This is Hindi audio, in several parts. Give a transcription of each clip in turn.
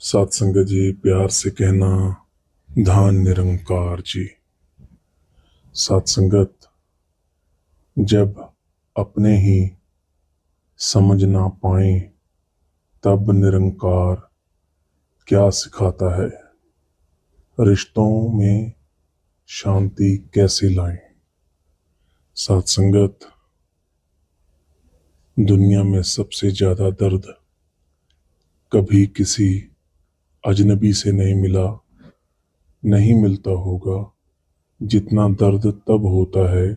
सात संगत जी, प्यार से कहना धान निरंकार जी। सात संगत, जब अपने ही समझ ना पाए तब निरंकार क्या सिखाता है, रिश्तों में शांति कैसे लाएं। सात संगत, दुनिया में सबसे ज्यादा दर्द कभी किसी अजनबी से नहीं मिला, नहीं मिलता होगा। जितना दर्द तब होता है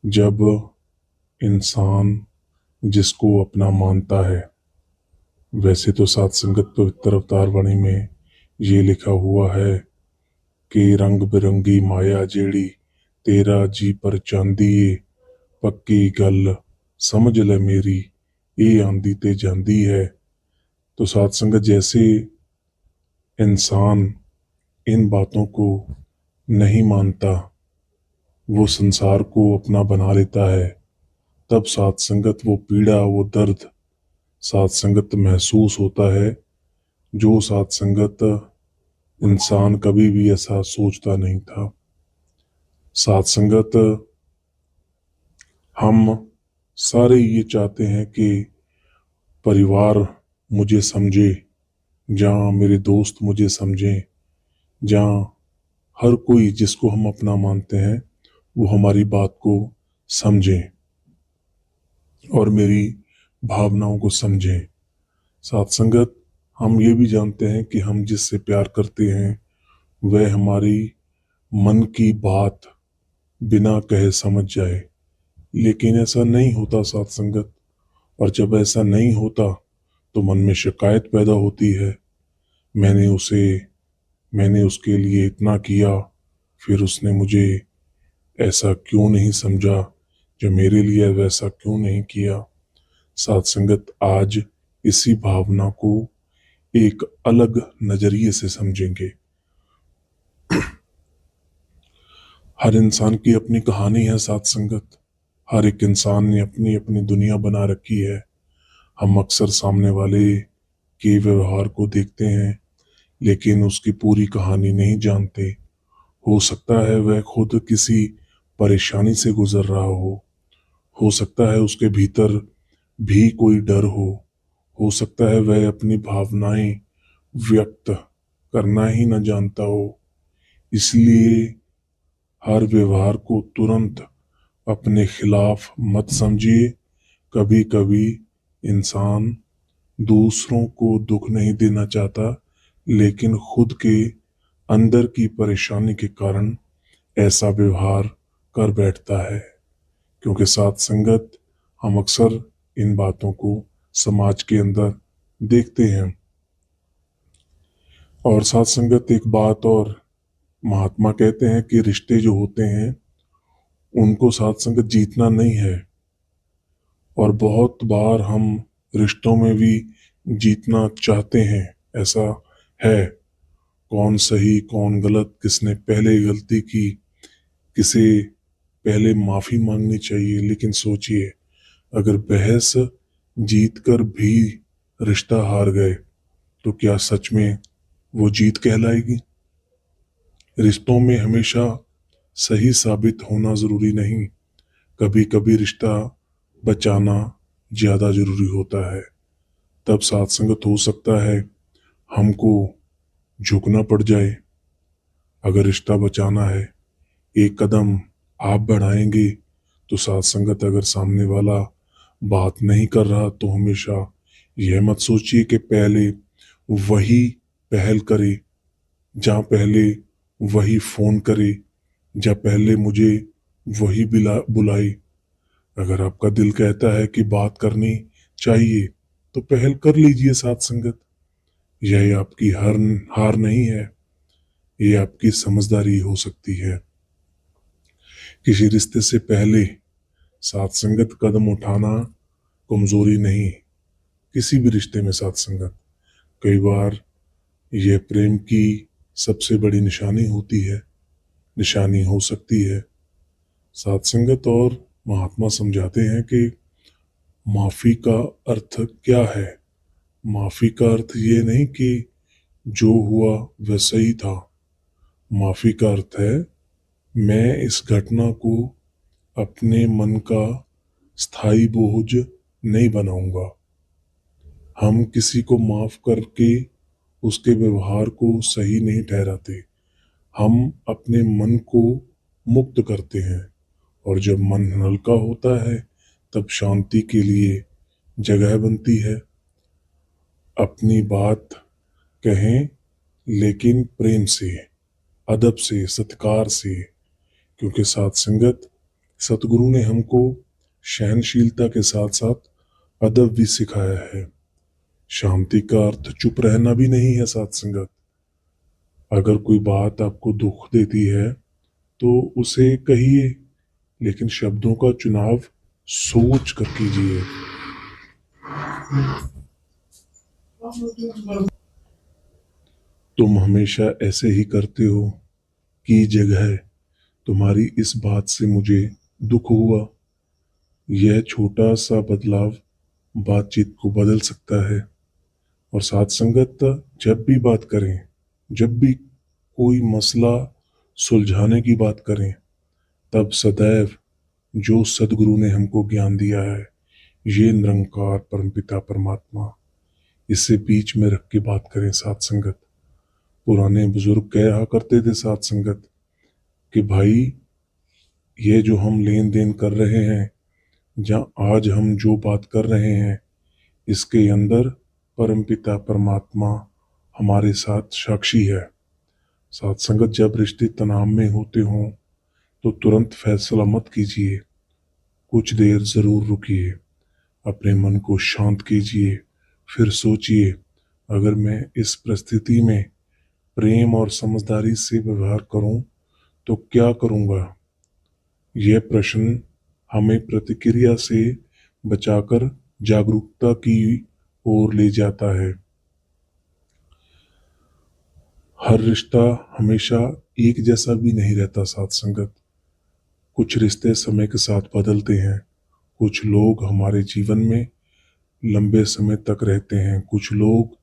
जब इंसान जिसको अपना मानता है। वैसे तो सात संगत पवित्र अवतार वाणी में ये लिखा हुआ है कि रंग बिरंगी माया जेड़ी तेरा जी पर चांदी, पक्की गल समझ ले मेरी, ये आंदी ते जांदी है। तो सात संगत, जैसे इंसान इन बातों को नहीं मानता, वो संसार को अपना बना लेता है, तब सात संगत वो पीड़ा, वो दर्द सात संगत महसूस होता है, जो सात संगत इंसान कभी भी ऐसा सोचता नहीं था। सात संगत, हम सारे ये चाहते हैं कि परिवार मुझे समझे, जहाँ मेरे दोस्त मुझे समझें, जहाँ हर कोई जिसको हम अपना मानते हैं वो हमारी बात को समझें और मेरी भावनाओं को समझें। सात संगत, हम ये भी जानते हैं कि हम जिससे प्यार करते हैं वह हमारी मन की बात बिना कहे समझ जाए, लेकिन ऐसा नहीं होता सात संगत। और जब ऐसा नहीं होता तो मन में शिकायत पैदा होती है। मैंने उसे मैंने उसके लिए इतना किया, फिर उसने मुझे ऐसा क्यों नहीं समझा, जो मेरे लिए वैसा क्यों नहीं किया। सात संगत, आज इसी भावना को एक अलग नजरिए से समझेंगे। हर इंसान की अपनी कहानी है सात संगत। हर एक इंसान ने अपनी अपनी दुनिया बना रखी है। हम अक्सर सामने वाले के व्यवहार को देखते हैं, लेकिन उसकी पूरी कहानी नहीं जानते। हो सकता है वह खुद किसी परेशानी से गुजर रहा हो सकता है उसके भीतर भी कोई डर हो सकता है वह अपनी भावनाएं व्यक्त करना ही न जानता हो। इसलिए हर व्यवहार को तुरंत अपने खिलाफ मत समझिए। कभी कभी इंसान दूसरों को दुख नहीं देना चाहता, लेकिन खुद के अंदर की परेशानी के कारण ऐसा व्यवहार कर बैठता है। क्योंकि साथ संगत, हम अक्सर इन बातों को समाज के अंदर देखते हैं। और साथ संगत, एक बात और, महात्मा कहते हैं कि रिश्ते जो होते हैं उनको साथ संगत जीतना नहीं है। और बहुत बार हम रिश्तों में भी जीतना चाहते हैं। ऐसा है, कौन सही कौन गलत, किसने पहले गलती की, किसे पहले माफी मांगनी चाहिए। लेकिन सोचिए, अगर बहस जीत कर भी रिश्ता हार गए तो क्या सच में वो जीत कहलाएगी। रिश्तों में हमेशा सही साबित होना जरूरी नहीं, कभी कभी रिश्ता बचाना ज्यादा जरूरी होता है। तब साथ संगत, हो सकता है हमको झुकना पड़ जाए। अगर रिश्ता बचाना है, एक कदम आप बढ़ाएंगे तो साथ संगत, अगर सामने वाला बात नहीं कर रहा तो हमेशा यह मत सोचिए कि पहले वही पहल करे, जहाँ पहले वही फोन करे, जहाँ पहले मुझे वही बुलाए। अगर आपका दिल कहता है कि बात करनी चाहिए तो पहल कर लीजिए साथ संगत। यह आपकी हार नहीं है, ये आपकी समझदारी हो सकती है। किसी रिश्ते से पहले साथ संगत कदम उठाना कमजोरी नहीं, किसी भी रिश्ते में साथ संगत कई बार यह प्रेम की सबसे बड़ी निशानी होती है, निशानी हो सकती है। साथ संगत, और महात्मा समझाते हैं कि माफी का अर्थ क्या है। माफी का अर्थ ये नहीं कि जो हुआ वह सही था। माफी का अर्थ है मैं इस घटना को अपने मन का स्थायी बोझ नहीं बनाऊंगा। हम किसी को माफ करके उसके व्यवहार को सही नहीं ठहराते। हम अपने मन को मुक्त करते हैं, और जब मन हल्का होता है तब शांति के लिए जगह बनती है। अपनी बात कहें, लेकिन प्रेम से, अदब से, सत्कार से, क्योंकि साथ संगत सतगुरु ने हमको सहनशीलता के साथ साथ अदब भी सिखाया है। शांति का अर्थ चुप रहना भी नहीं है साथ संगत। अगर कोई बात आपको दुख देती है तो उसे कहिए, लेकिन शब्दों का चुनाव सोच कर कीजिए। तुम हमेशा ऐसे ही करते हो की जगह तुम्हारी इस बात से मुझे दुख हुआ। यह छोटा सा बदलाव बातचीत को बदल सकता है। और साथ संगत जब भी बात करें, जब भी कोई मसला सुलझाने की बात करें, तब सदैव जो सदगुरु ने हमको ज्ञान दिया है, ये निरंकार परमपिता परमात्मा, इसे बीच में रख के बात करें साथ संगत। पुराने बुजुर्ग कहा करते थे साथ संगत कि भाई ये जो हम लेन देन कर रहे हैं, जहाँ आज हम जो बात कर रहे हैं, इसके अंदर परमपिता परमात्मा हमारे साथ साक्षी है। साथ संगत जब रिश्ते तनाव में होते हों तो तुरंत फैसला मत कीजिए। कुछ देर जरूर रुकिए, अपने मन को शांत कीजिए, फिर सोचिए अगर मैं इस परिस्थिति में प्रेम और समझदारी से व्यवहार करूं तो क्या करूंगा। यह प्रश्न हमें प्रतिक्रिया से बचाकर जागरूकता की ओर ले जाता है। हर रिश्ता हमेशा एक जैसा भी नहीं रहता साथ संगत। कुछ रिश्ते समय के साथ बदलते हैं। कुछ लोग हमारे जीवन में लंबे समय तक रहते हैं, कुछ लोग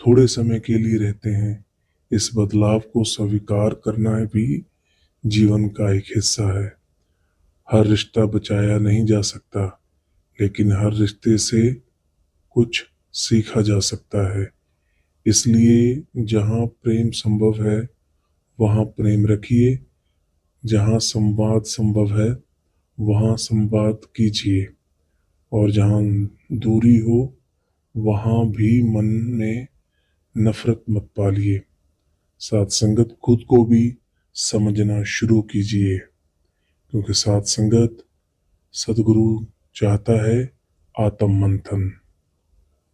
थोड़े समय के लिए रहते हैं। इस बदलाव को स्वीकार करना भी जीवन का एक हिस्सा है। हर रिश्ता बचाया नहीं जा सकता, लेकिन हर रिश्ते से कुछ सीखा जा सकता है। इसलिए जहाँ प्रेम संभव है वहाँ प्रेम रखिए, जहाँ संवाद संभव है वहाँ संवाद कीजिए, और जहाँ दूरी हो वहाँ भी मन में नफरत मत पालिए। साथ संगत खुद को भी समझना शुरू कीजिए, क्योंकि साथ संगत सदगुरु चाहता है आत्म मंथन।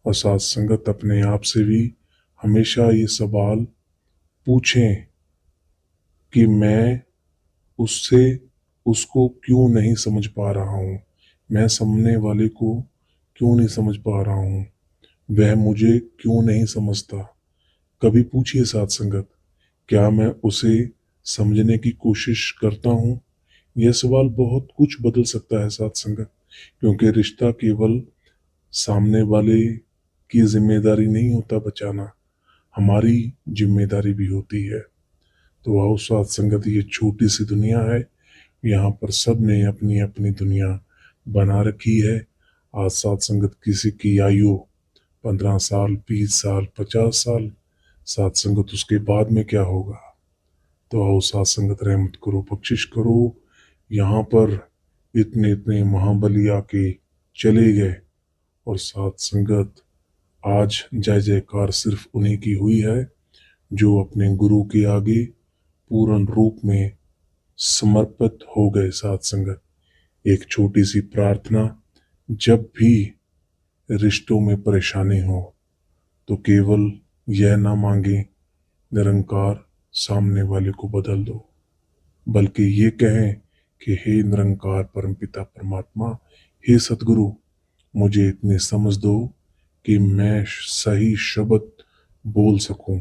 और साथ संगत अपने आप से भी हमेशा ये सवाल पूछें कि मैं उससे उसको क्यों नहीं समझ पा रहा हूँ, मैं सामने वाले को क्यों नहीं समझ पा रहा हूँ, वह मुझे क्यों नहीं समझता। कभी पूछिए साथ संगत, क्या मैं उसे समझने की कोशिश करता हूँ। यह सवाल बहुत कुछ बदल सकता है साथ संगत, क्योंकि रिश्ता केवल सामने वाले की जिम्मेदारी नहीं होता बचाना, हमारी जिम्मेदारी भी होती है। तो आओ साथ संगत, ये छोटी सी दुनिया है, यहाँ पर सब ने अपनी अपनी दुनिया बना रखी है। आज साथ संगत किसी की आयु 15 साल, 20 साल, 50 साल, साथ संगत उसके बाद में क्या होगा। तो आओ साथ संगत, रहमत करो, बख्शिश करो। यहाँ पर इतने इतने महाबली आके चले गए, और साथ संगत आज जय जयकार सिर्फ उन्हीं की हुई है जो अपने गुरु के आगे पूर्ण रूप में समर्पित हो गए। साथ संगत एक छोटी सी प्रार्थना, जब भी रिश्तों में परेशानी हो तो केवल यह ना मांगे निरंकार सामने वाले को बदल दो, बल्कि ये कहें कि हे निरंकार परमपिता परमात्मा, हे सतगुरु, मुझे इतनी समझ दो कि मैं सही शब्द बोल सकूं,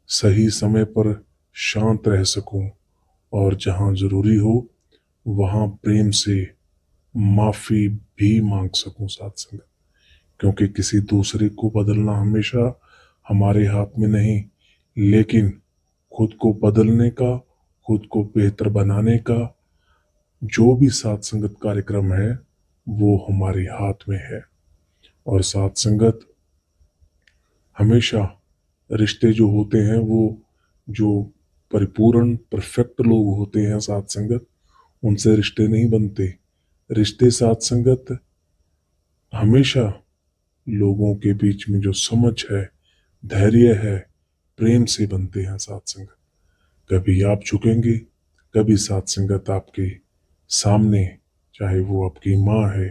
सही समय पर शांत रह सकूं, और जहां जरूरी हो वहां प्रेम से माफी भी मांग सकूं साथ संगत। क्योंकि किसी दूसरे को बदलना हमेशा हमारे हाथ में नहीं, लेकिन खुद को बदलने का, खुद को बेहतर बनाने का जो भी साथ संगत कार्यक्रम है वो हमारे हाथ में है। और साथ संगत हमेशा रिश्ते जो होते हैं वो जो परिपूर्ण परफेक्ट लोग होते हैं साथ संगत, उनसे रिश्ते नहीं बनते। रिश्ते साथ संगत हमेशा लोगों के बीच में जो समझ है, धैर्य है, प्रेम से बनते हैं साथ संगत। कभी आप झुकेंगे, कभी साथ संगत आपके सामने, चाहे वो आपकी माँ है,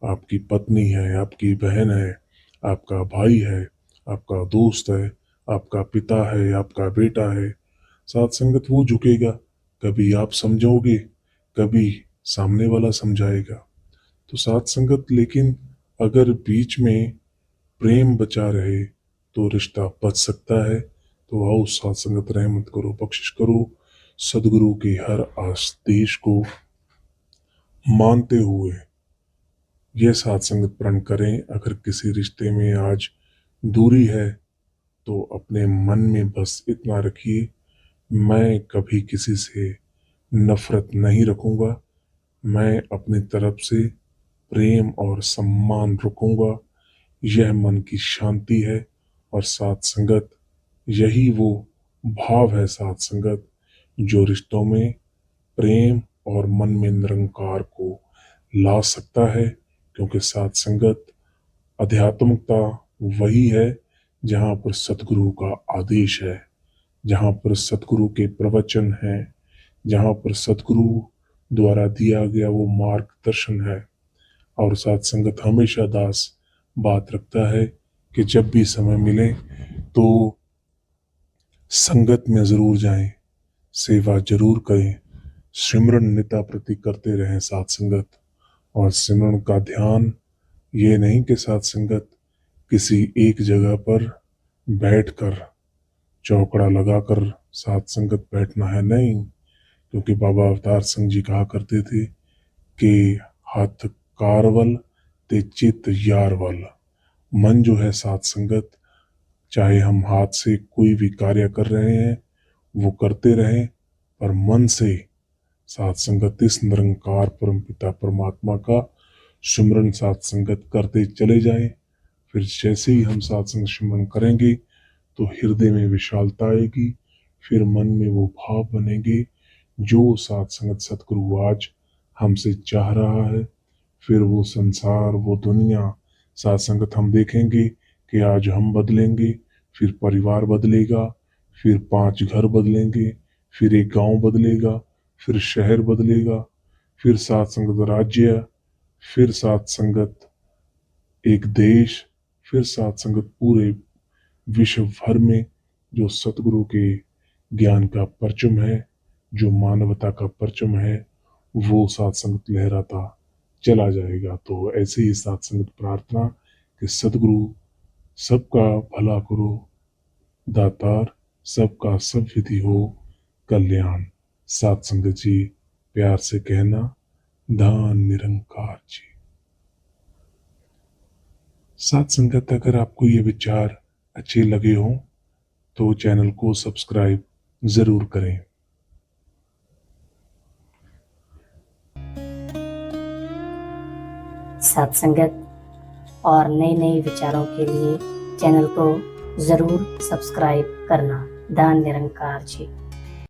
आपकी पत्नी है, आपकी बहन है, आपका भाई है, आपका दोस्त है, आपका पिता है, आपका बेटा है, साथ संगत वो झुकेगा। कभी आप समझोगे, कभी सामने वाला समझाएगा। तो साथ संगत, लेकिन अगर बीच में प्रेम बचा रहे तो रिश्ता बच सकता है। तो आओ साथ संगत, रहमत करो, बख्शिश करो, सदगुरु के हर आदेश को मानते हुए यह साथ संगत प्रण करें। अगर किसी रिश्ते में आज दूरी है तो अपने मन में बस इतना रखिए, मैं कभी किसी से नफरत नहीं रखूंगा, मैं अपनी तरफ से प्रेम और सम्मान रखूंगा। यह मन की शांति है। और साथ संगत, यही वो भाव है साथ संगत जो रिश्तों में प्रेम और मन में निरंकार को ला सकता है। क्योंकि साथ संगत आध्यात्मिकता वही है जहाँ पर सतगुरु का आदेश है, जहाँ पर सतगुरु के प्रवचन हैं, जहाँ पर सतगुरु द्वारा दिया गया वो मार्गदर्शन है। और साथ संगत हमेशा दास बात रखता है कि जब भी समय मिले तो संगत में जरूर जाएं, सेवा जरूर करें, सिमरन निता प्रति करते रहें साथ संगत। और सिमरन का ध्यान ये नहीं कि साथ संगत किसी एक जगह पर बैठकर चौकड़ा लगाकर साथ संगत बैठना है, नहीं। क्योंकि बाबा अवतार सिंह जी कहा करते थे कि हाथ कारवल ते चित यारवल। मन जो है साथ संगत, चाहे हम हाथ से कोई भी कार्य कर रहे हैं वो करते रहें, पर मन से साथ संगत इस निरंकार परम पिता परमात्मा का सिमरन साथ संगत करते चले जाएं। फिर जैसे ही हम साथ संगत सिमरन करेंगे तो हृदय में विशालता आएगी, फिर मन में वो भाव बनेंगे जो साथ संगत सतगुरु आज हमसे चाह रहा है। फिर वो संसार, वो दुनिया, साथ संगत हम देखेंगे कि आज हम बदलेंगे, फिर परिवार बदलेगा, फिर 5 घर बदलेंगे, फिर एक गांव बदलेगा, फिर शहर बदलेगा, फिर साथ संगत राज्य, फिर साथ संगत एक देश, फिर साथ संगत पूरे विश्व भर में जो सतगुरु के ज्ञान का परचम है, जो मानवता का परचम है, वो साथ संगत लहराता चला जाएगा। तो ऐसे ही साथ संगत प्रार्थना कि सतगुरु सबका भला करो, दातार सबका सब विधि हो कल्याण। साथ संगत जी, प्यार से कहना, धान निरंकार जी। साथ संगत, अगर आपको ये विचार अच्छे लगे हों तो चैनल को सब्सक्राइब जरूर करें। साथ संगत और नए नए विचारों के लिए चैनल को जरूर सब्सक्राइब करना। दान निरंकार जी।